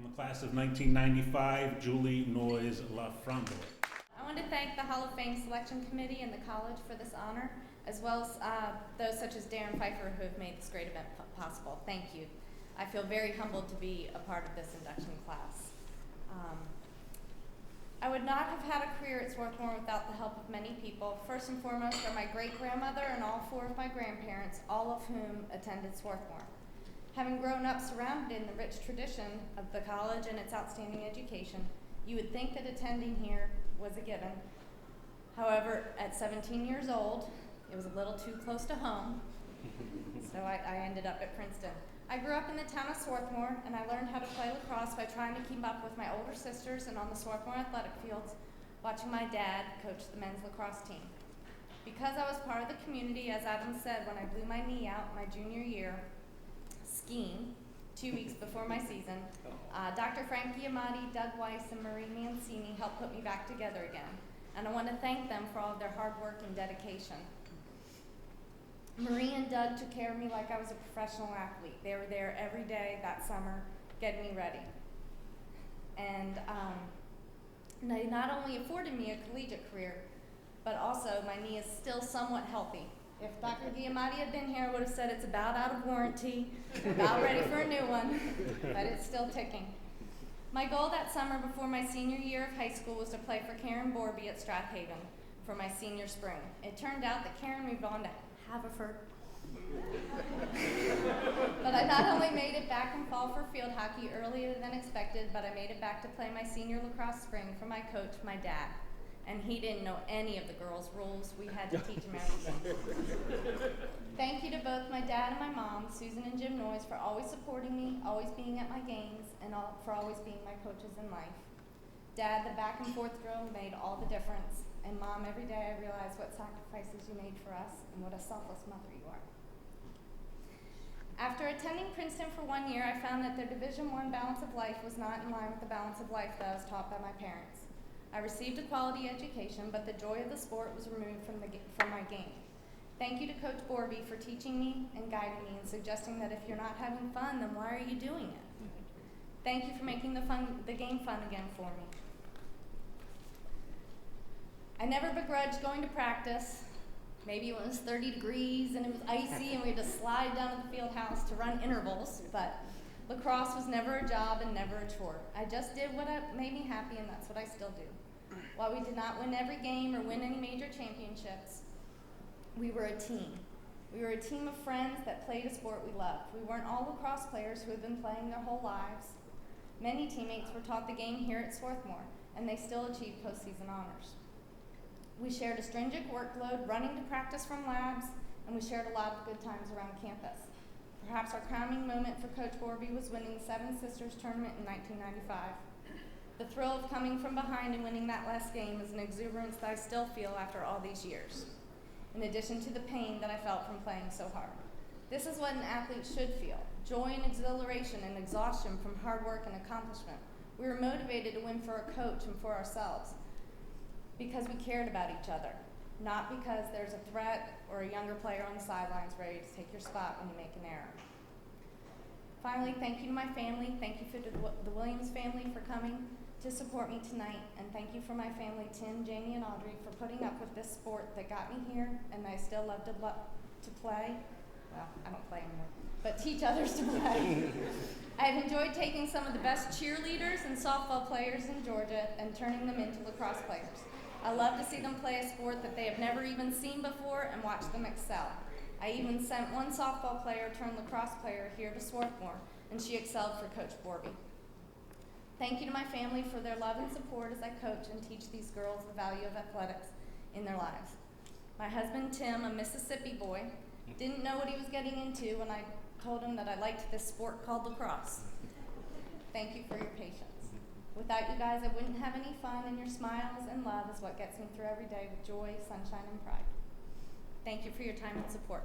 From the class of 1995, Julie Noyes LaFramboise. I want to thank the Hall of Fame Selection Committee and the college for this honor, as well as those such as Darren Pfeiffer who have made this great event possible. Thank you. I feel very humbled to be a part of this induction class. I would not have had a career at Swarthmore without the help of many people. First and foremost are my great-grandmother and all four of my grandparents, all of whom attended Swarthmore. Having grown up surrounded in the rich tradition of the college and its outstanding education, you would think that attending here was a given. However, at 17 years old, it was a little too close to home, so I ended up at Princeton. I grew up in the town of Swarthmore, and I learned how to play lacrosse by trying to keep up with my older sisters and on the Swarthmore athletic fields, watching my dad coach the men's lacrosse team. Because I was part of the community, as Adam said, when I blew my knee out my junior year, skiing, 2 weeks before my season, Dr. Frank Giamatti, Doug Weiss, and Marie Mancini helped put me back together again. And I want to thank them for all of their hard work and dedication. Marie and Doug took care of me like I was a professional athlete. They were there every day that summer, getting me ready. And they not only afforded me a collegiate career, but also my knee is still somewhat healthy. If Dr. Giamatti had been here, I would have said it's about out of warranty, about ready for a new one, but it's still ticking. My goal that summer before my senior year of high school was to play for Karen Borby at Strathaven for my senior spring. It turned out that Karen moved on to Haverford. But I not only made it back from fall for field hockey earlier than expected, but I made it back to play my senior lacrosse spring for my coach, my dad. And he didn't know any of the girls' rules. We had to teach him everything. Thank you to both my dad and my mom, Susan and Jim Noyes, for always supporting me, always being at my games, and for always being my coaches in life. Dad, the back and forth drill made all the difference. And Mom, every day I realize what sacrifices you made for us and what a selfless mother you are. After attending Princeton for 1 year, I found that their Division I balance of life was not in line with the balance of life that I was taught by my parents. I received a quality education, but the joy of the sport was removed from my game. Thank you to Coach Borby for teaching me and guiding me and suggesting that if you're not having fun, then why are you doing it? Thank you for making the game fun again for me. I never begrudged going to practice. Maybe it was 30 degrees and it was icy and we had to slide down to the field house to run intervals, but lacrosse was never a job and never a chore. I just did what made me happy, and that's what I still do. While we did not win every game or win any major championships, we were a team. We were a team of friends that played a sport we loved. We weren't all lacrosse players who had been playing their whole lives. Many teammates were taught the game here at Swarthmore, and they still achieved postseason honors. We shared a stringent workload, running to practice from labs, and we shared a lot of good times around campus. Perhaps our crowning moment for Coach Borby was winning the Seven Sisters tournament in 1995. The thrill of coming from behind and winning that last game is an exuberance that I still feel after all these years, in addition to the pain that I felt from playing so hard. This is what an athlete should feel: joy and exhilaration and exhaustion from hard work and accomplishment. We were motivated to win for our coach and for ourselves because we cared about each other, not because there's a threat or a younger player on the sidelines ready to take your spot when you make an error. Finally, thank you to my family. Thank you for the Williams family for coming to support me tonight, and thank you for my family, Tim, Jamie, and Audrey, for putting up with this sport that got me here and I still love to play. Well, I don't play anymore, but teach others to play. I've enjoyed taking some of the best cheerleaders and softball players in Georgia and turning them into lacrosse players. I love to see them play a sport that they have never even seen before and watch them excel. I even sent one softball player turned lacrosse player here to Swarthmore, and she excelled for Coach Borby. Thank you to my family for their love and support as I coach and teach these girls the value of athletics in their lives. My husband, Tim, a Mississippi boy, didn't know what he was getting into when I told him that I liked this sport called lacrosse. Thank you for your patience. Without you guys, I wouldn't have any fun, and your smiles and love is what gets me through every day with joy, sunshine, and pride. Thank you for your time and support.